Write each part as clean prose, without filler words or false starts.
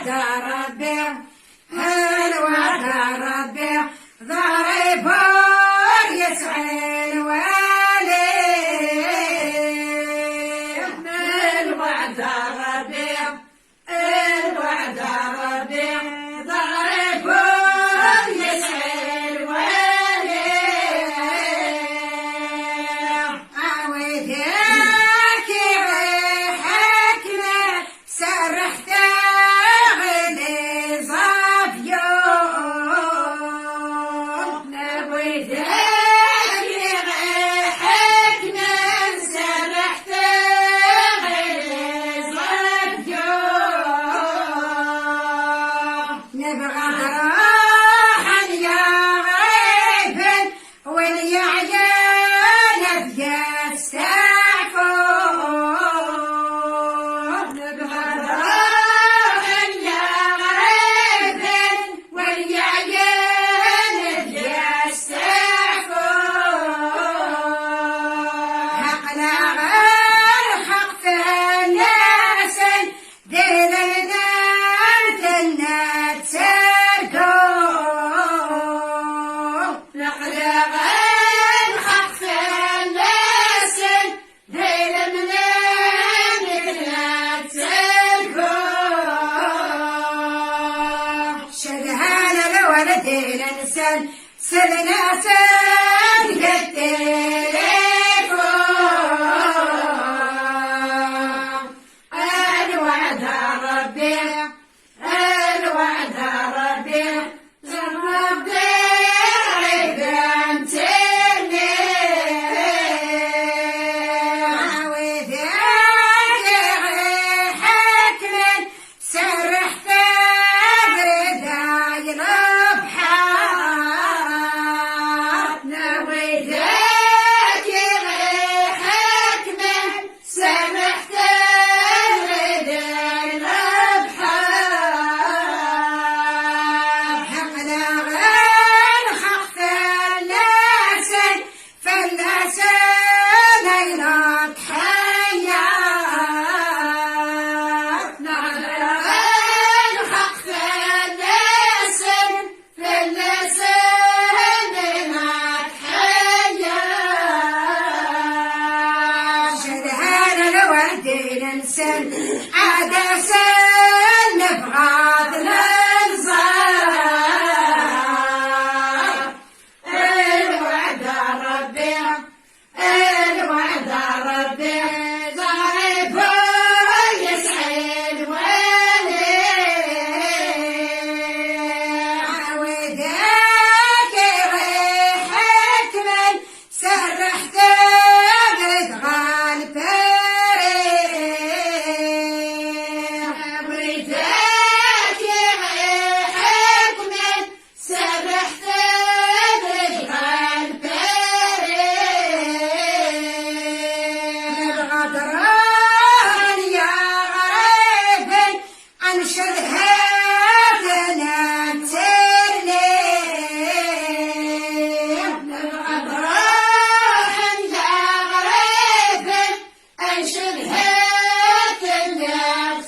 الوعد ربي الوعد ربي ضرب يسعى الوالي الوعد ربي الوعد ربي ضرب يسعى الوالي عويدك ريحك ما سرحت غلي صافيون نبويدك ريحك ما سرحت غلي صافيون نبغى راحا يا غيب واليعيان بيستعفون نبغى راحا يا غيب واليعيان بيستعفون حقنا غير حق الناس دلنا تنات سرقون نقلا غير حق الناس دلنا تنات سرقون شدهانا لولدين انسان سلنا سن التليفون الوعد ربي الوعد ربي جرب عيدان ترني عويدك ريحك من سرحت بريداي البحار نويدك ريحك من سرحت بريداي البحار حقنا غير حق الناس فالناسان ينط حيار نقلا غير حق الناس فالناسان ينط حيار شدهانا لوردين انسان عادا سن نبغاض الانصار الوعد ربي الوعد ربي ضرب يسعى الوالي عودك ريحك من سرحت بدغال فريق عودك ريحك من سرحت بدغال فريق غدران يا غريب عن شذهاتنا ترني غدران يا غريب عن شذهاتنا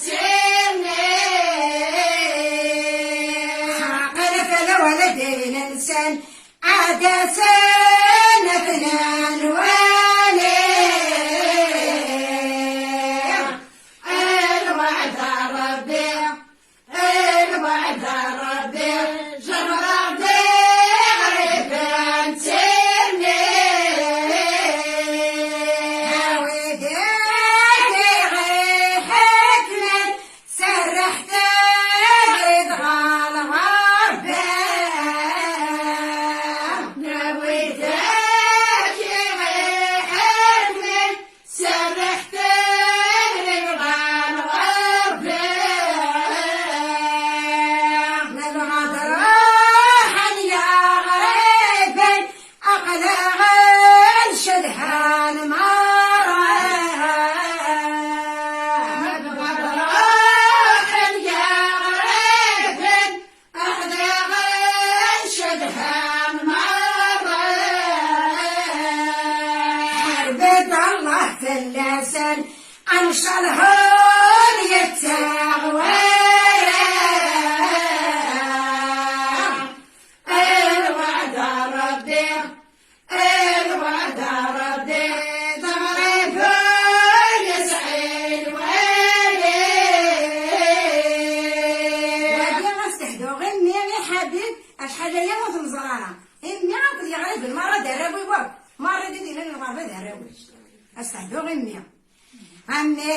ترني عقل فالولدين انسان عادا سنة اثنان والي الوعد ربي الوعد ربي جرب غريبان ترني عودك ريحك من سرحت بريد غال غربان نبوي غمي عمي